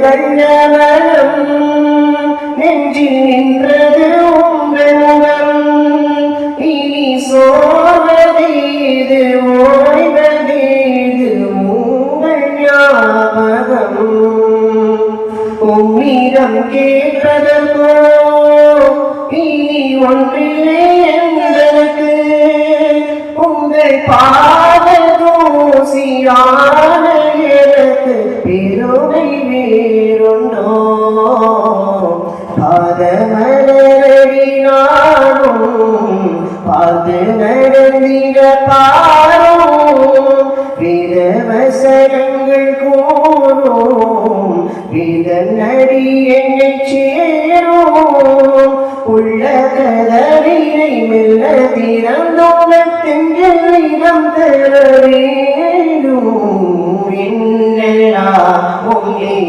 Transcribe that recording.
கண்ணமலம் நெஞ்சில் நின்றது உங்கள் முகம். இனி சோர்வதேது ஓய்வதேது உங்கள் ஞாபகம். உம்மிடம் கேட்பதற்கோ இனி ஒன்றில்லை என்பதற்கு. உங்கள் பாதல் தூசியான எனக்கு பெருமை வேறுண்டோ. பாதமலரடி நானும் பார்த்து நடந்திட பாரும். வேத வசனங்கள் கூறும் வேதனை